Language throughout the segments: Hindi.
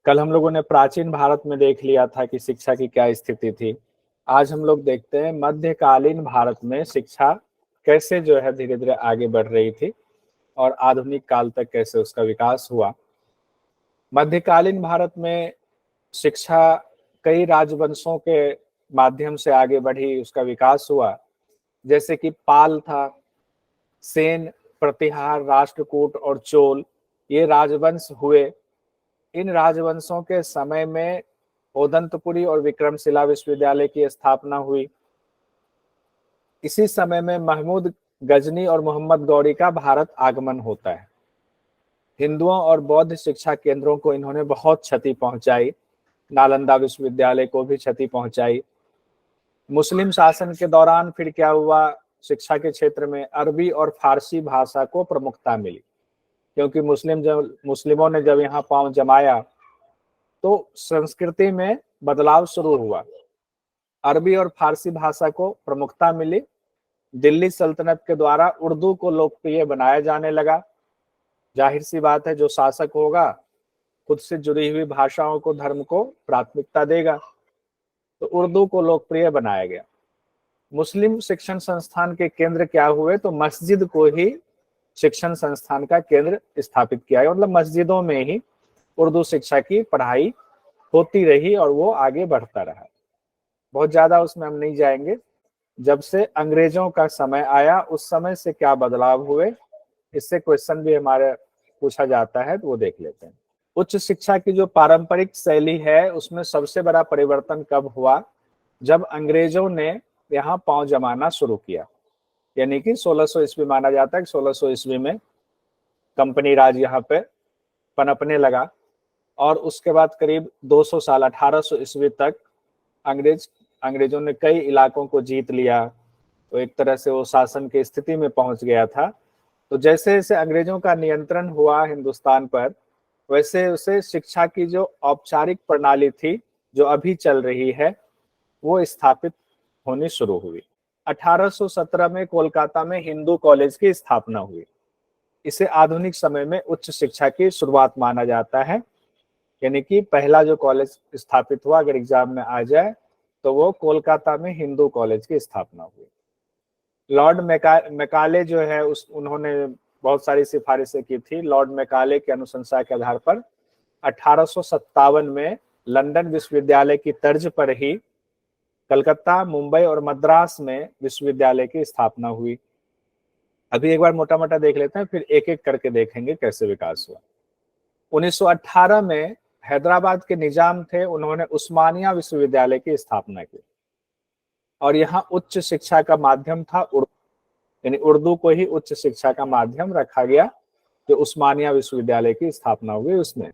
कल हम लोगों ने प्राचीन भारत में देख लिया था कि शिक्षा की क्या स्थिति थी। आज हम लोग देखते हैं मध्यकालीन भारत में शिक्षा कैसे जो है धीरे धीरे आगे बढ़ रही थी और आधुनिक काल तक कैसे उसका विकास हुआ। मध्यकालीन भारत में शिक्षा कई राजवंशों के माध्यम से आगे बढ़ी, उसका विकास हुआ। जैसे कि पाल था, सेन, प्रतिहार, राष्ट्रकूट और चोल, ये राजवंश हुए। इन राजवंशों के समय में ओदंतपुरी और विक्रमशिला विश्वविद्यालय की स्थापना हुई। इसी समय में महमूद गजनी और मोहम्मद गौरी का भारत आगमन होता है। हिंदुओं और बौद्ध शिक्षा केंद्रों को इन्होंने बहुत क्षति पहुंचाई, नालंदा विश्वविद्यालय को भी क्षति पहुंचाई। मुस्लिम शासन के दौरान फिर क्या हुआ, शिक्षा के क्षेत्र में अरबी और फारसी भाषा को प्रमुखता मिली, क्योंकि मुस्लिमों ने जब यहाँ पांव जमाया तो संस्कृति में बदलाव शुरू हुआ। अरबी और फारसी भाषा को प्रमुखता मिली। दिल्ली सल्तनत के द्वारा उर्दू को लोकप्रिय बनाया जाने लगा। जाहिर सी बात है, जो शासक होगा खुद से जुड़ी हुई भाषाओं को, धर्म को प्राथमिकता देगा, तो उर्दू को लोकप्रिय बनाया गया। मुस्लिम शिक्षण संस्थान के केंद्र क्या हुए, तो मस्जिद को ही शिक्षण संस्थान का केंद्र स्थापित किया गया। मतलब मस्जिदों में ही उर्दू शिक्षा की पढ़ाई होती रही और वो आगे बढ़ता रहा। बहुत ज्यादा उसमें हम नहीं जाएंगे। जब से अंग्रेजों का समय आया उस समय से क्या बदलाव हुए, इससे क्वेश्चन भी हमारे पूछा जाता है, तो वो देख लेते हैं। उच्च शिक्षा की जो पारंपरिक शैली है उसमें सबसे बड़ा परिवर्तन कब हुआ, जब अंग्रेजों ने यहाँ पांव जमाना शुरू किया। यानी कि 1600 ईस्वी माना जाता है कि 1600 ईस्वी में कंपनी राज यहाँ पे पनपने लगा और उसके बाद करीब 200 साल 1800 ईस्वी तक अंग्रेजों ने कई इलाकों को जीत लिया। तो एक तरह से वो शासन की स्थिति में पहुंच गया था। तो जैसे जैसे अंग्रेजों का नियंत्रण हुआ हिंदुस्तान पर, वैसे वैसे शिक्षा की जो औपचारिक प्रणाली थी जो अभी चल रही है वो स्थापित होनी शुरू हुई। 1817 में कोलकाता में हिंदू कॉलेज की स्थापना हुई। इसे आधुनिक समय में उच्च शिक्षा की शुरुआत माना जाता है। यानी कि पहला जो कॉलेज स्थापित हुआ, अगर एग्जाम में आ जाए तो वो कोलकाता में हिंदू कॉलेज की स्थापना हुई। लॉर्ड मैकाले जो है उन्होंने बहुत सारी सिफारिशें की थी। लॉर्ड मैकाले की अनुशंसा के आधार पर 1857 में लंदन विश्वविद्यालय की तर्ज पर ही कलकत्ता, मुंबई और मद्रास में विश्वविद्यालय की स्थापना हुई। अभी एक बार मोटा मोटा देख लेते हैं, फिर एक एक करके देखेंगे कैसे विकास हुआ। 1918 में हैदराबाद के निजाम थे, उन्होंने उस्मानिया विश्वविद्यालय की स्थापना की और यहाँ उच्च शिक्षा का माध्यम था उर्दू, यानी उर्दू को ही उच्च शिक्षा का माध्यम रखा गया। जो उस्मानिया विश्वविद्यालय की स्थापना हुई उसमें।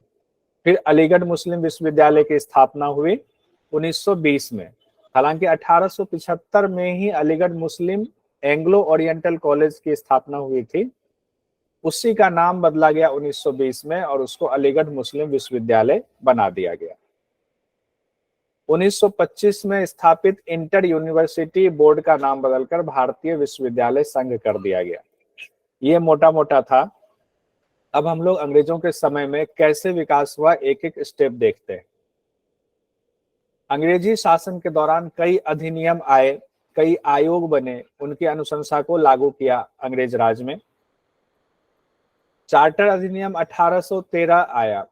फिर अलीगढ़ मुस्लिम विश्वविद्यालय की स्थापना हुई 1920 में। हालांकि 1875 में ही अलीगढ़ मुस्लिम एंग्लो ओरिएंटल कॉलेज की स्थापना हुई थी। उसी का नाम बदला गया 1920 में और उसको अलीगढ़ मुस्लिम विश्वविद्यालय बना दिया गया। 1925 में स्थापित इंटर यूनिवर्सिटी बोर्ड का नाम बदलकर भारतीय विश्वविद्यालय संघ कर दिया गया। ये मोटा मोटा था। अब हम लोग अंग्रेजों के समय में कैसे विकास हुआ एक एक स्टेप देखते हैं। अंग्रेजी शासन के दौरान कई अधिनियम आए, कई आयोग बने, उनकी अनुशंसा को लागू किया अंग्रेज राज में। चार्टर अधिनियम 1813 आया।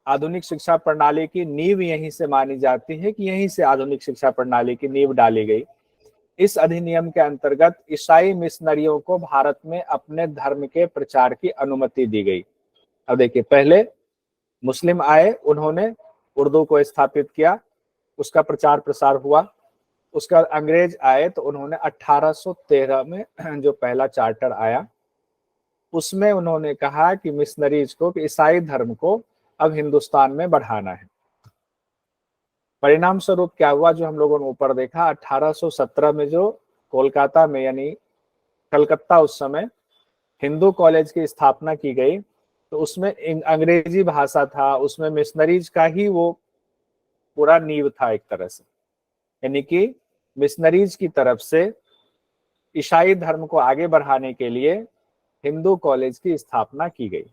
आधुनिक शिक्षा प्रणाली की नींव यहीं से मानी जाती है कि यहीं से आधुनिक शिक्षा प्रणाली की नींव डाली गई। इस अधिनियम के अंतर्गत ईसाई मिशनरियों को भारत में अपने धर्म के प्रचार की अनुमति दी गई। अब देखिए, पहले मुस्लिम आए, उन्होंने उर्दू को स्थापित किया, उसका प्रचार प्रसार हुआ। उसके बाद अंग्रेज आए तो उन्होंने 1813 में जो पहला चार्टर आया उसमें उन्होंने कहा कि मिशनरीज को, कि ईसाई धर्म को अब हिंदुस्तान में बढ़ाना है। परिणाम स्वरूप क्या हुआ, जो हम लोगों ने ऊपर देखा, 1817 में जो कोलकाता में यानी कलकत्ता उस समय हिंदू कॉलेज की स्थापना की गई, तो उसमें अंग्रेजी भाषा था, उसमें मिशनरीज का ही वो पूरा नींव था एक तरह से। यानी कि मिशनरीज की तरफ से ईसाई धर्म को आगे बढ़ाने के लिए हिंदू कॉलेज की स्थापना की गई,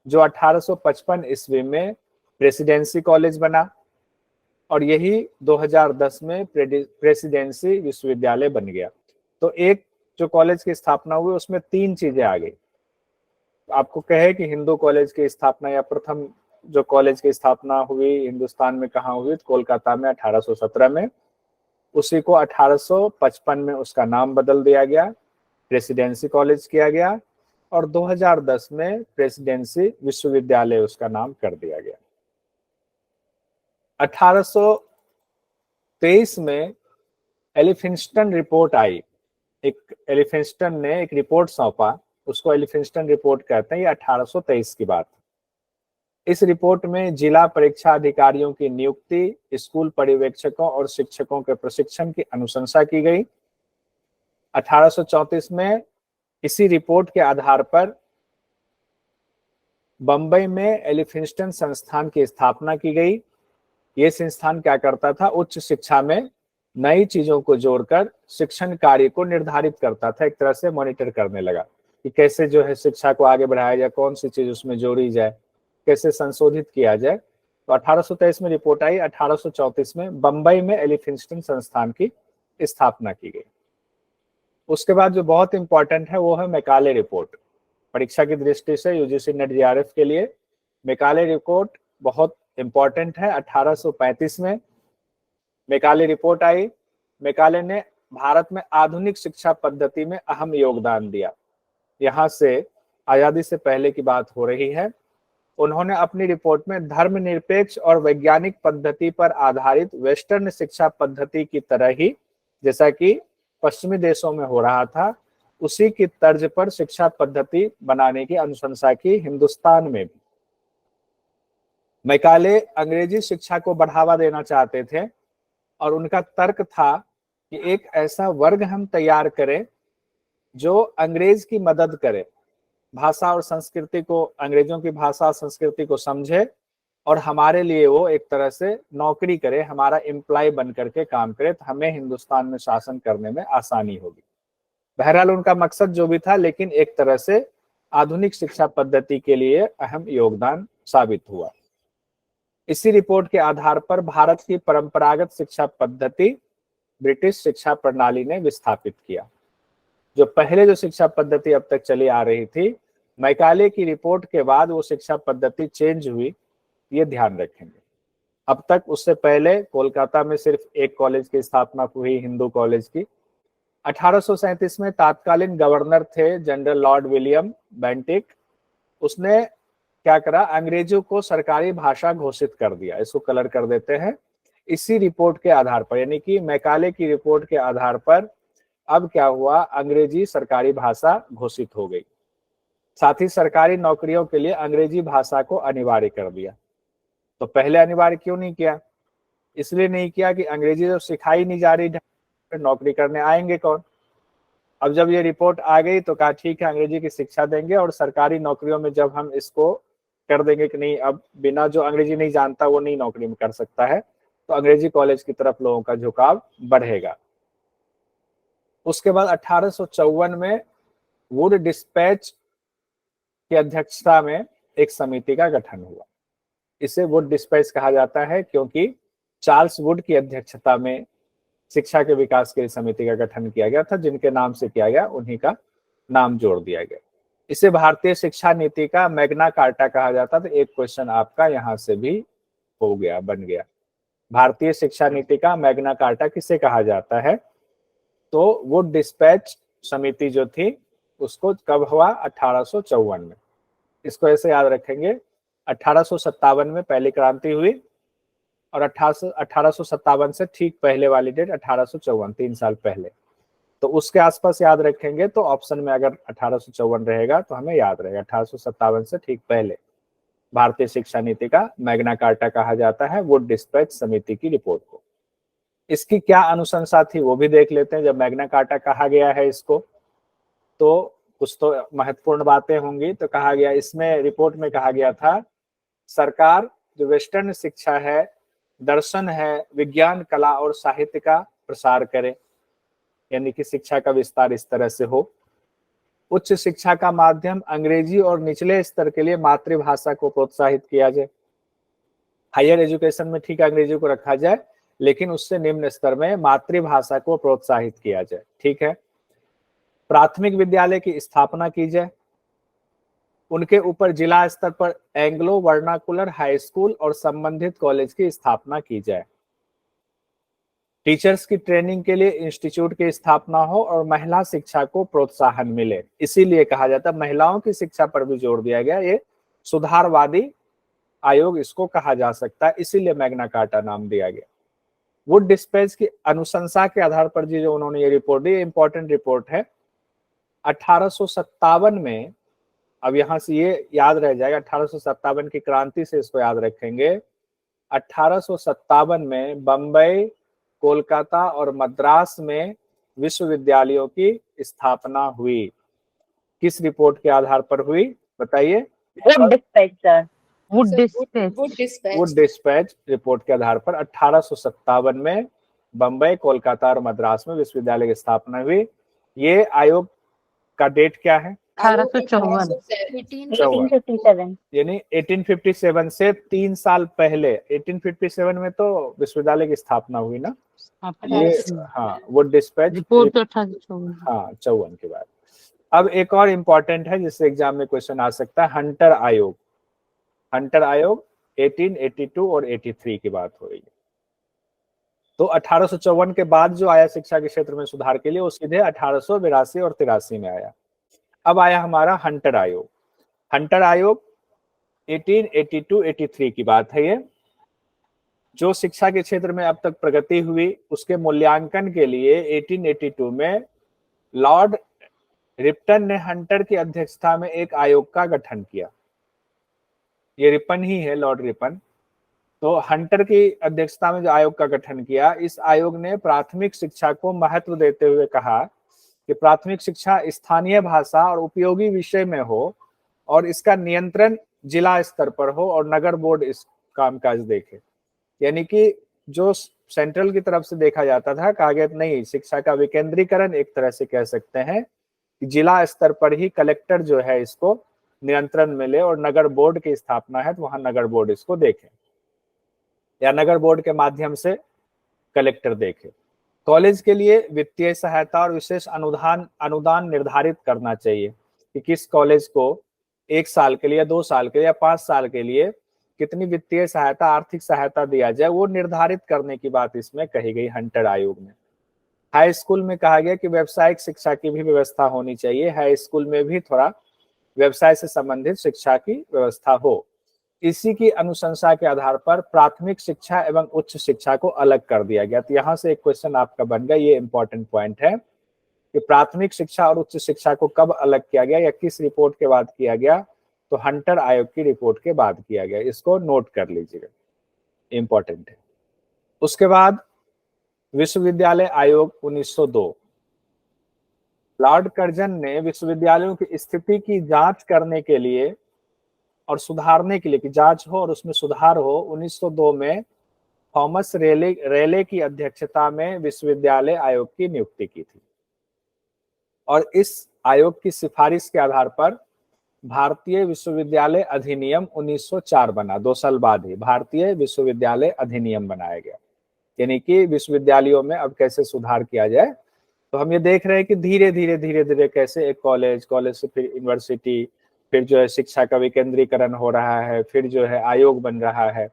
जो 1855 ईस्वी में प्रेसिडेंसी कॉलेज बना, और यही 2010 में प्रेसिडेंसी विश्वविद्यालय बन गया। तो एक जो कॉलेज की स्थापना हुई उसमें 3 चीजें आ गई। आपको कहे कि हिंदू कॉलेज की स्थापना या प्रथम जो कॉलेज की स्थापना हुई हिंदुस्तान में कहाँ हुई, तो कोलकाता में 1817 में। उसी को 1855 में उसका नाम बदल दिया गया, प्रेसिडेंसी कॉलेज किया गया, और 2010 में प्रेसिडेंसी विश्वविद्यालय उसका नाम कर दिया गया। 1823 में एलिफिंस्टन रिपोर्ट आई। एक एलिफिंस्टन ने एक रिपोर्ट सौंपा, उसको एलिफिंस्टन रिपोर्ट कहते हैं। ये 1823 की बात। इस रिपोर्ट में जिला परीक्षा अधिकारियों की नियुक्ति, स्कूल पर्यवेक्षकों और शिक्षकों के प्रशिक्षण की अनुशंसा की गई। 1834 में इसी रिपोर्ट के आधार पर बंबई में एलिफिंस्टन संस्थान की स्थापना की गई। ये संस्थान क्या करता था, उच्च शिक्षा में नई चीजों को जोड़कर शिक्षण कार्य को निर्धारित करता था, एक तरह से मॉनिटर करने लगा कि कैसे जो है शिक्षा को आगे बढ़ाया जाए, कौन सी चीज उसमें जोड़ी जाए, कैसे संशोधित किया जाए। तो 1823 में रिपोर्ट आई, 1834 में बंबई में एलिफिंस्टन संस्थान की स्थापना की गई। उसके बाद जो बहुत इंपॉर्टेंट है वो है मैकाले रिपोर्ट। परीक्षा की दृष्टि से यूजीसी नेट जेआरएफ के लिए मैकाले रिपोर्ट बहुत इंपॉर्टेंट है। 1835 में मैकाले रिपोर्ट आई। मैकाले ने भारत में आधुनिक शिक्षा पद्धति में अहम योगदान दिया। यहाँ से आजादी से पहले की बात हो रही है। उन्होंने अपनी रिपोर्ट में धर्मनिरपेक्ष और वैज्ञानिक पद्धति पर आधारित वेस्टर्न शिक्षा पद्धति की तरह ही, जैसा कि पश्चिमी देशों में हो रहा था, उसी की तर्ज पर शिक्षा पद्धति बनाने की अनुशंसा की हिंदुस्तान में भी। मैकाले अंग्रेजी शिक्षा को बढ़ावा देना चाहते थे और उनका तर्क था कि एक ऐसा वर्ग हम तैयार करें जो अंग्रेज की मदद करे, भाषा और संस्कृति को, अंग्रेजों की भाषा और संस्कृति को समझे और हमारे लिए वो एक तरह से नौकरी करे, हमारा एम्प्लॉय बन करके काम करे, तो हमें हिंदुस्तान में शासन करने में आसानी होगी। बहरहाल उनका मकसद जो भी था, लेकिन एक तरह से आधुनिक शिक्षा पद्धति के लिए अहम योगदान साबित हुआ। इसी रिपोर्ट के आधार पर भारत की परंपरागत शिक्षा पद्धति ब्रिटिश शिक्षा प्रणाली ने विस्थापित किया। जो पहले जो शिक्षा पद्धति अब तक चली आ रही थी, मैकाले की रिपोर्ट के बाद वो शिक्षा पद्धति चेंज हुई, ये ध्यान रखेंगे। अब तक उससे पहले कोलकाता में सिर्फ एक कॉलेज की स्थापना हुई, हिंदू कॉलेज की। 1837 में तात्कालीन गवर्नर थे जनरल लॉर्ड विलियम बेंटिक। उसने क्या करा, अंग्रेजों को सरकारी भाषा घोषित कर दिया। इसको कलर कर देते हैं। इसी रिपोर्ट के आधार पर, यानी कि मैकाले की रिपोर्ट के आधार पर अब क्या हुआ, अंग्रेजी सरकारी भाषा घोषित हो गई। साथ ही सरकारी नौकरियों के लिए अंग्रेजी भाषा को अनिवार्य कर दिया। तो पहले अनिवार्य क्यों नहीं किया? इसलिए नहीं किया कि अंग्रेजी जब सिखाई नहीं जा रही, नौकरी करने आएंगे कौन। अब जब ये रिपोर्ट आ गई तो कहा ठीक है, अंग्रेजी की शिक्षा देंगे और सरकारी नौकरियों में जब हम इसको कर देंगे कि नहीं, अब बिना जो अंग्रेजी नहीं जानता वो नहीं नौकरी में कर सकता है, तो अंग्रेजी कॉलेज की तरफ लोगों का झुकाव बढ़ेगा। उसके बाद 1854 में वुड डिस्पैच की अध्यक्षता में एक समिति का गठन हुआ। इसे वुड डिस्पैच कहा जाता है क्योंकि चार्ल्स वुड की अध्यक्षता में शिक्षा के विकास के लिए समिति का गठन किया गया था। जिनके नाम से किया गया उन्हीं का नाम जोड़ दिया गया। इसे भारतीय शिक्षा नीति का मैग्ना कार्टा कहा जाता। तो एक क्वेश्चन आपका यहां से भी हो गया, बन गया। भारतीय शिक्षा नीति का मैग्ना कार्टा किसे कहा जाता है? तो वुड डिस्पैच समिति जो थी उसको कब हुआ? 1854 में। इसको ऐसे याद रखेंगे, 1857 में पहली क्रांति हुई और 1857 से ठीक पहले वाली डेट 1854, 3 साल पहले। तो उसके आसपास याद रखेंगे तो ऑप्शन में अगर 1854 रहेगा तो हमें याद रहेगा। 1857 से ठीक पहले भारतीय शिक्षा नीति का मैग्ना कार्टा कहा जाता है वुड डिस्पैच समिति की रिपोर्ट को। इसकी क्या अनुशंसा थी वो भी देख लेते हैं। जब मैग्ना कार्टा कहा गया है इसको, तो कुछ तो महत्वपूर्ण बातें होंगी। तो कहा गया, इसमें रिपोर्ट में कहा गया था, सरकार जो वेस्टर्न शिक्षा है, दर्शन है, विज्ञान, कला और साहित्य का प्रसार करे, यानी कि शिक्षा का विस्तार इस तरह से हो। उच्च शिक्षा का माध्यम अंग्रेजी और निचले स्तर के लिए मातृभाषा को प्रोत्साहित किया जाए। हायर एजुकेशन में ठीक अंग्रेजी को रखा जाए, लेकिन उससे निम्न स्तर में मातृभाषा को प्रोत्साहित किया जाए। ठीक है। प्राथमिक विद्यालय की स्थापना की जाए, उनके ऊपर जिला स्तर पर एंग्लो वर्नाकुलर हाई स्कूल और संबंधित कॉलेज की स्थापना की जाए। टीचर्स की ट्रेनिंग के लिए इंस्टीट्यूट की स्थापना हो और महिला शिक्षा को प्रोत्साहन मिले। इसीलिए कहा जाता है, महिलाओं की शिक्षा पर भी जोर दिया गया। ये सुधारवादी आयोग इसको कहा जा सकता है, इसीलिए मैग्ना कार्टा नाम दिया गया। वुड डिस्पैच की अनुशंसा के आधार पर जो उन्होंने ये रिपोर्ट दी, इंपॉर्टेंट रिपोर्ट है। 1857 में, अब यहां से ये याद रह जाएगा, 1857 की क्रांति से इसको याद रखेंगे। 1857 में बंबई, कोलकाता और मद्रास में विश्वविद्यालयों की स्थापना हुई। किस रिपोर्ट के आधार पर हुई बताइए? Wood dispatch sir, Wood dispatch. Wood dispatch report के आधार पर 1857 में बंबई, कोलकाता और मद्रास में विश्वविद्यालय की स्थापना हुई। ये आयोग का डेट क्या है? 1857 यानी 1857 से 3 साल पहले। 1857 में तो विश्वविद्यालय की स्थापना हुई ना, ये हाँ वुड डिस्पैच रिपोर्ट तो हाँ 54 के बाद। अब एक और इम्पोर्टेंट है जिससे एग्जाम में क्वेश्चन आ सकता है, हंटर आयोग। हंटर आयोग 1882 और 83 की बात हो रही है। तो 1854 के बाद जो आया शिक्षा के क्षेत्र में सुधार के लिए, वो सीधे 1882 और 83 में आया। अब आया हमारा हंटर आयोग। हंटर आयोग 1882-83 की बात है ये। जो शिक्षा के क्षेत्र में अब तक प्रगति हुई उसके मूल्यांकन के लिए 1882 में लॉर्ड रिप्टन ने हंटर की अध्यक्षता में एक आयोग का गठन किया। ये रिपन ही है, लॉर्ड रिपन। तो हंटर की अध्यक्षता में जो आयोग का गठन किया, इस आयोग ने प्राथमिक शिक्षा को महत्व देते हुए कहा कि प्राथमिक शिक्षा स्थानीय भाषा और उपयोगी विषय में हो और इसका नियंत्रण जिला स्तर पर हो और नगर बोर्ड इस कामकाज देखे। यानी कि जो सेंट्रल की तरफ से देखा जाता था, कहा गया नहीं, शिक्षा का विकेंद्रीकरण एक तरह से कह सकते हैं कि जिला स्तर पर ही कलेक्टर जो है इसको नियंत्रण में ले और नगर बोर्ड की स्थापना है तो वहां नगर बोर्ड इसको देखे या नगर बोर्ड के माध्यम से कलेक्टर देखे। कॉलेज के लिए वित्तीय सहायता और विशेष अनुदान निर्धारित करना चाहिए कि किस कॉलेज को 1 साल के लिए, 2 साल के लिए या 5 साल के लिए कितनी वित्तीय सहायता, आर्थिक सहायता दिया जाए, वो निर्धारित करने की बात इसमें कही गई हंटर आयोग में। हाई स्कूल में कहा गया कि व्यावसायिक शिक्षा की भी व्यवस्था होनी चाहिए, हाई स्कूल में भी थोड़ा व्यवसाय से संबंधित शिक्षा की व्यवस्था हो। इसी की अनुशंसा के आधार पर प्राथमिक शिक्षा एवं उच्च शिक्षा को अलग कर दिया गया। तो यहाँ से एक क्वेश्चन आपका बन गया, ये इंपॉर्टेंट पॉइंट है कि प्राथमिक शिक्षा और उच्च शिक्षा को कब अलग किया गया या किस रिपोर्ट के बाद किया गया? तो हंटर आयोग की रिपोर्ट के बाद किया गया। इसको नोट कर लीजिएगा, इंपॉर्टेंट है। उसके बाद विश्वविद्यालय आयोग 1902। लॉर्ड कर्जन ने विश्वविद्यालयों की स्थिति की जांच करने के लिए और सुधारने के लिए, कि जांच हो और उसमें सुधार हो, 1902 में थॉमस रेले की अध्यक्षता में विश्वविद्यालय आयोग की नियुक्ति की थी। और इस आयोग की सिफारिश के आधार पर भारतीय विश्वविद्यालय अधिनियम 1904 बना। 2 साल बाद ही भारतीय विश्वविद्यालय अधिनियम बनाया गया। यानी कि विश्वविद्यालयों में अब कैसे सुधार किया जाए। तो हम ये देख रहे हैं कि धीरे धीरे कैसे एक कॉलेज से फिर यूनिवर्सिटी, फिर जो है शिक्षा का विकेंद्रीकरण हो रहा है, फिर जो है आयोग बन रहा है।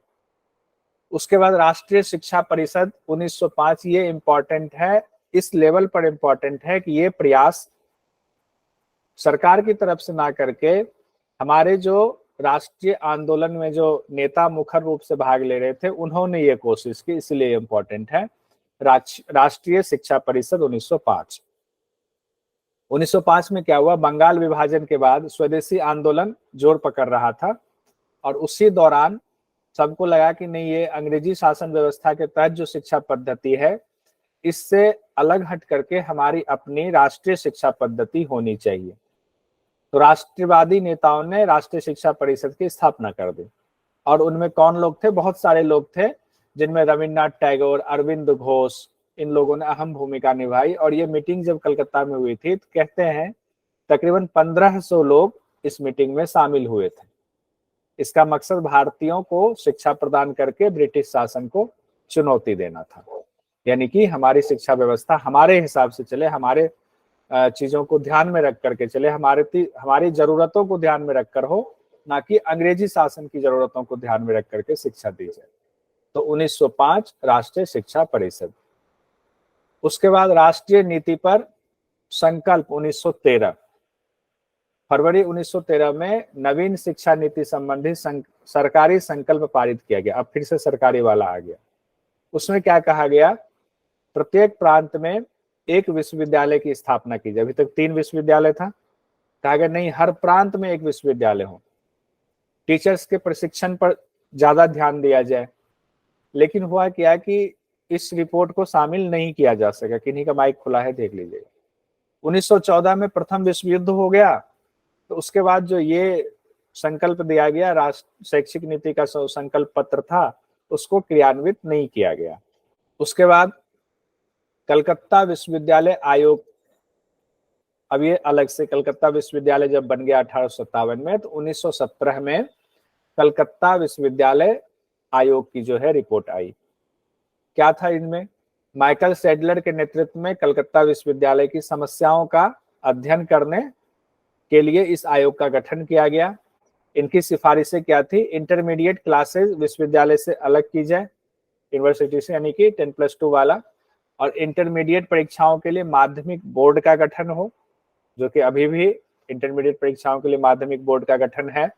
उसके बाद राष्ट्रीय शिक्षा परिषद 1905। ये इंपॉर्टेंट है, इस लेवल पर इंपॉर्टेंट है कि ये प्रयास सरकार की तरफ से ना करके हमारे जो राष्ट्रीय आंदोलन में जो नेता मुख्य रूप से भाग ले रहे थे उन्होंने ये कोशिश की, इसलिए इंपॉर्टेंट है। राष्ट्रीय शिक्षा परिषद 1905। 1905 में क्या हुआ, बंगाल विभाजन के बाद स्वदेशी आंदोलन जोर पकड़ रहा था और उसी दौरान सबको लगा कि नहीं, ये अंग्रेजी शासन व्यवस्था के तहत जो शिक्षा पद्धति है इससे अलग हट करके हमारी अपनी राष्ट्रीय शिक्षा पद्धति होनी चाहिए। तो राष्ट्रवादी नेताओं ने राष्ट्रीय शिक्षा परिषद की स्थापना कर दी। और उनमें कौन लोग थे? बहुत सारे लोग थे, जिनमें रविन्द्रनाथ टैगोर, अरविंद घोष, इन लोगों ने अहम भूमिका निभाई। और ये मीटिंग जब कलकत्ता में हुई थी तो कहते हैं तकरीबन 1500 लोग इस मीटिंग में शामिल हुए थे। इसका मकसद भारतीयों को शिक्षा प्रदान करके ब्रिटिश शासन को चुनौती देना था, यानी कि हमारी शिक्षा व्यवस्था हमारे हिसाब से चले, हमारे चीजों को ध्यान में रख करके चले, हमारी जरूरतों को ध्यान में रखकर हो, ना कि अंग्रेजी शासन की जरूरतों को ध्यान में रख करके शिक्षा दी जाए। तो 1905 राष्ट्रीय शिक्षा परिषद। उसके बाद राष्ट्रीय नीति पर संकल्प 1913, फरवरी 1913 में नवीन शिक्षा नीति संबंधी सरकारी संकल्प पारित किया गया। अब फिर से सरकारी वाला आ गया। उसमें क्या कहा गया, प्रत्येक प्रांत में एक विश्वविद्यालय की स्थापना की जाए। अभी तक 3 विश्वविद्यालय था, कहा गया नहीं, हर प्रांत में एक विश्वविद्यालय हो। टीचर्स के प्रशिक्षण पर ज्यादा ध्यान दिया जाए। लेकिन हुआ क्या कि इस रिपोर्ट को शामिल नहीं किया जा सका। किन्हीं का माइक खुला है, देख लीजिएगा। 1914 में प्रथम विश्व युद्ध हो गया, तो उसके बाद जो ये संकल्प दिया गया, राष्ट्र शैक्षिक नीति का संकल्प पत्र था, उसको क्रियान्वित नहीं किया गया। उसके बाद कलकत्ता विश्वविद्यालय आयोग, अब ये अलग से कलकत्ता विश्वविद्यालय जब बन गया 1857 में, तो 1917 में कलकत्ता विश्वविद्यालय आयोग की जो है रिपोर्ट आई। क्या था इनमें, माइकल सैडलर के नेतृत्व में कलकत्ता विश्वविद्यालय की समस्याओं का अध्ययन करने के लिए इस आयोग का गठन किया गया। इनकी सिफारिशें क्या थी, इंटरमीडिएट क्लासेस विश्वविद्यालय से अलग की जाए, यूनिवर्सिटी से, यानी कि 10+2 वाला, और इंटरमीडिएट परीक्षाओं के लिए माध्यमिक बोर्ड का गठन हो, जो कि अभी भी इंटरमीडिएट परीक्षाओं के लिए माध्यमिक बोर्ड का गठन है,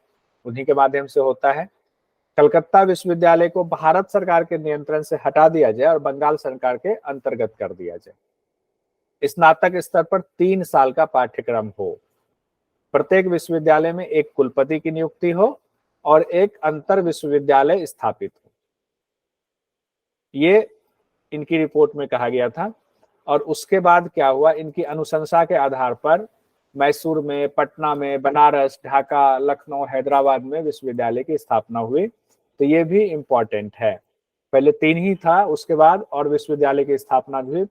उन्हीं के माध्यम से होता है। कलकत्ता विश्वविद्यालय को भारत सरकार के नियंत्रण से हटा दिया जाए और बंगाल सरकार के अंतर्गत कर दिया जाए। स्नातक स्तर पर 3 साल का पाठ्यक्रम हो, प्रत्येक विश्वविद्यालय में एक कुलपति की नियुक्ति हो और एक अंतर विश्वविद्यालय स्थापित हो। ये इनकी रिपोर्ट में कहा गया था। और उसके बाद क्या हुआ, इनकी अनुशंसा के आधार पर मैसूर में, पटना में, बनारस, ढाका, लखनऊ, हैदराबाद में विश्वविद्यालय की स्थापना हुई। तो ये भी इम्पोर्टेंट है। पहले 3 ही था, उसके बाद और विश्वविद्यालय की स्थापना हुई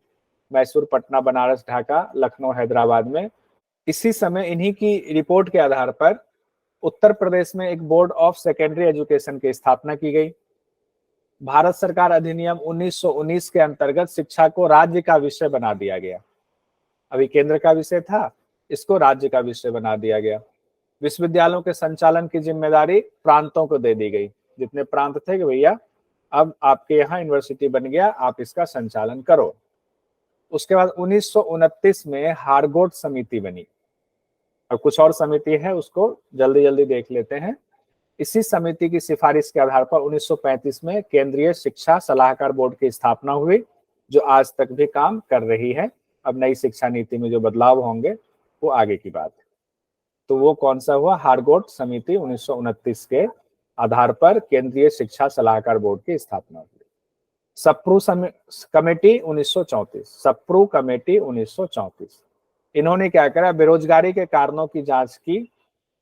मैसूर, पटना, बनारस, ढाका, लखनऊ, हैदराबाद में। इसी समय इन्हीं की रिपोर्ट के आधार पर उत्तर प्रदेश में एक बोर्ड ऑफ सेकेंडरी एजुकेशन की स्थापना की गई। भारत सरकार अधिनियम 1919 के अंतर्गत शिक्षा को राज्य का विषय बना दिया गया। अभी केंद्र का विषय था, इसको राज्य का विषय बना दिया गया। विश्वविद्यालयों के संचालन की जिम्मेदारी प्रांतों को दे दी गई। जितने प्रांत थे कि भैया अब आपके यहाँ यूनिवर्सिटी बन गया, आप इसका संचालन करो। उसके बाद 1929 में हारगोट समिति बनी। अब कुछ और समिति है, उसको जल्दी जल्दी देख लेते हैं। इसी समिति की सिफारिश के आधार पर 1935 में केंद्रीय शिक्षा सलाहकार बोर्ड की स्थापना हुई, जो आज तक भी काम कर रही है। अब नई शिक्षा नीति में जो बदलाव होंगे वो आगे की बात है। तो वो कौन सा हुआ, हारगोट समिति 1929 के आधार पर केंद्रीय शिक्षा सलाहकार बोर्ड की स्थापना हुई। सप्रू कमेटी 1934, सप्रू कमेटी 1934, इन्होंने क्या करा, बेरोजगारी के कारणों की जांच की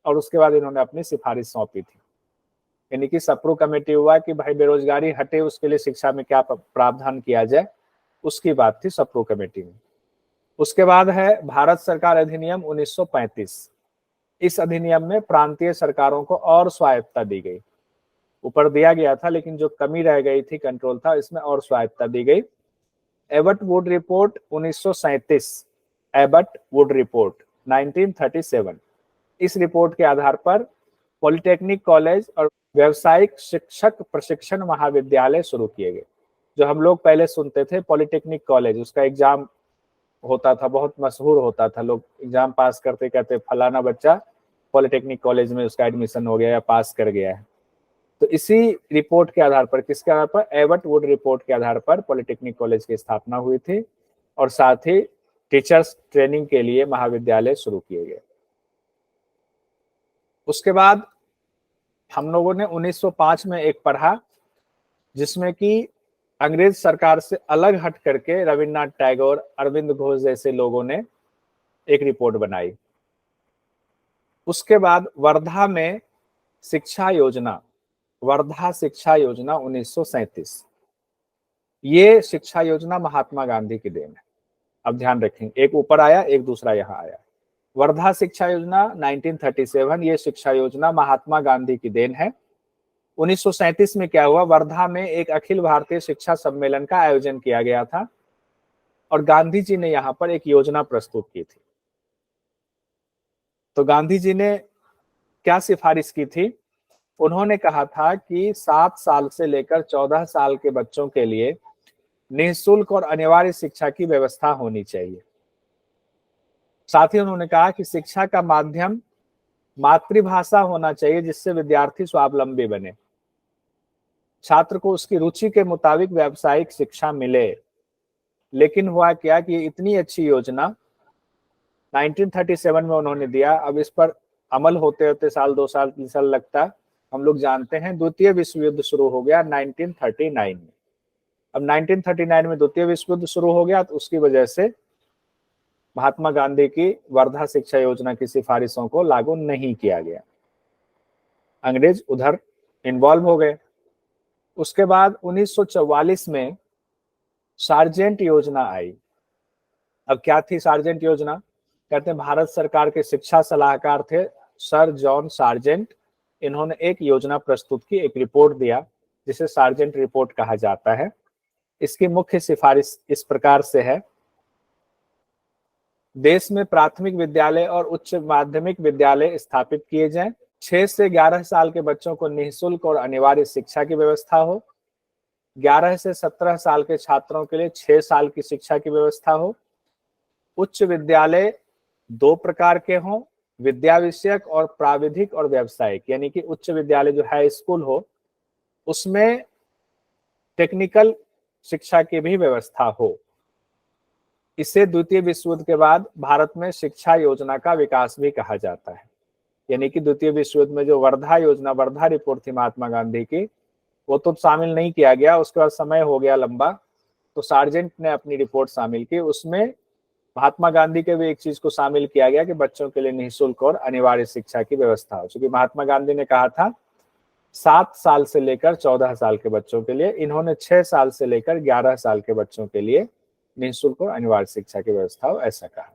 और उसके बाद इन्होंने अपनी सिफारिश सौंपी थी। यानी कि सप्रू कमेटी हुआ कि भाई बेरोजगारी हटे, उसके लिए शिक्षा में क्या प्रावधान किया जाए, उसकी बात थी सप्रू कमेटी में। उसके बाद है भारत सरकार अधिनियम 1935। इस अधिनियम में प्रांतीय सरकारों को और स्वायत्तता दी गई। ऊपर दिया गया था, लेकिन जो कमी रह गई थी, कंट्रोल था, इसमें और स्वायत्तता दी गई। Abbott would report 1937, Abbott would report 1937, इस रिपोर्ट के आधार पर पॉलिटेक्निक कॉलेज और व्यावसायिक शिक्षक प्रशिक्षण महाविद्यालय शुरू किए गए। जो हम लोग पहले सुनते थे पॉलिटेक्निक कॉलेज, उसका एग्जाम होता था, बहुत मशहूर होता था, लोग एग्जाम पास करते कहते फलाना बच्चा पॉलिटेक्निक कॉलेज में उसका एडमिशन हो गया या पास कर गया है। तो इसी रिपोर्ट के आधार पर, किसके आधार पर, एबट वुड रिपोर्ट के आधार पर पॉलिटेक्निक कॉलेज की स्थापना हुई थी और साथ ही टीचर्स ट्रेनिंग के लिए महाविद्यालय शुरू किए गए। उसके बाद हम लोगों ने 1905 में एक पढ़ा, जिसमें कि अंग्रेज सरकार से अलग हट करके रविन्द्रनाथ टैगोर, अरविंद घोष जैसे लोगों ने एक रिपोर्ट बनाई। उसके बाद वर्धा में शिक्षा योजना, वर्धा शिक्षा योजना 1937, ये शिक्षा योजना महात्मा गांधी की देन है। अब ध्यान रखेंगे, एक ऊपर आया, एक दूसरा यहाँ आया। वर्धा शिक्षा योजना 1937, ये शिक्षा योजना महात्मा गांधी की देन है। 1937 में क्या हुआ, वर्धा में एक अखिल भारतीय शिक्षा सम्मेलन का आयोजन किया गया था और गांधी जी ने यहाँ पर एक योजना प्रस्तुत की थी। तो गांधी जी ने क्या सिफारिश की थी, उन्होंने कहा था कि 7 साल से लेकर 14 साल के बच्चों के लिए निःशुल्क और अनिवार्य शिक्षा की व्यवस्था होनी चाहिए। साथ ही उन्होंने कहा कि शिक्षा का माध्यम मातृभाषा होना चाहिए, जिससे विद्यार्थी स्वावलंबी बने, छात्र को उसकी रुचि के मुताबिक व्यावसायिक शिक्षा मिले। लेकिन हुआ क्या कि इतनी अच्छी योजना 1937 में उन्होंने दिया, अब इस पर अमल होते होते साल 2 साल 3 साल लगता। हम लोग जानते हैं द्वितीय विश्व युद्ध शुरू हो गया 1939 में। अब 1939 में द्वितीय विश्व युद्ध शुरू हो गया, तो उसकी वजह से महात्मा गांधी की वर्धा शिक्षा योजना की सिफारिशों को लागू नहीं किया गया, अंग्रेज उधर इन्वॉल्व हो गए। उसके बाद 1944 में सार्जेंट योजना आई। अब क्या थी सार्जेंट योजना, कहते हैं भारत सरकार के शिक्षा सलाहकार थे सर जॉन सार्जेंट। इन्होंने एक योजना प्रस्तुत की, एक रिपोर्ट दिया जिसे सार्जेंट रिपोर्ट कहा जाता है। इसकी मुख्य सिफारिश इस प्रकार से है, देश में प्राथमिक विद्यालय और उच्च माध्यमिक विद्यालय स्थापित किए जाएं, 6 से 11 साल के बच्चों को निःशुल्क और अनिवार्य शिक्षा की व्यवस्था हो, 11 से 17 साल के छात्रों के लिए 6 साल की शिक्षा की व्यवस्था हो, उच्च विद्यालय 2 प्रकार के हों, विद्या विषयक और प्राविधिक और व्यावसायिक, यानी कि उच्च विद्यालय जो हाई स्कूल हो उसमें टेक्निकल शिक्षा की भी व्यवस्था हो। इसे द्वितीय विश्व युद्ध के बाद भारत में शिक्षा योजना का विकास भी कहा जाता है। यानी कि द्वितीय विश्व युद्ध में जो वर्धा योजना, वर्धा रिपोर्ट थी महात्मा गांधी की, वो तो शामिल नहीं किया गया। उसके बाद समय हो गया लंबा, तो सार्जेंट ने अपनी रिपोर्ट शामिल की। उसमें महात्मा गांधी के भी एक चीज को शामिल किया गया कि बच्चों के लिए निःशुल्क और अनिवार्य शिक्षा की व्यवस्था हो। क्योंकि महात्मा गांधी ने कहा था 7 साल से लेकर 14 साल के बच्चों के लिए, इन्होंने 6 साल से लेकर 11 साल के बच्चों के लिए निःशुल्क और अनिवार्य शिक्षा की व्यवस्था हो, ऐसा कहा।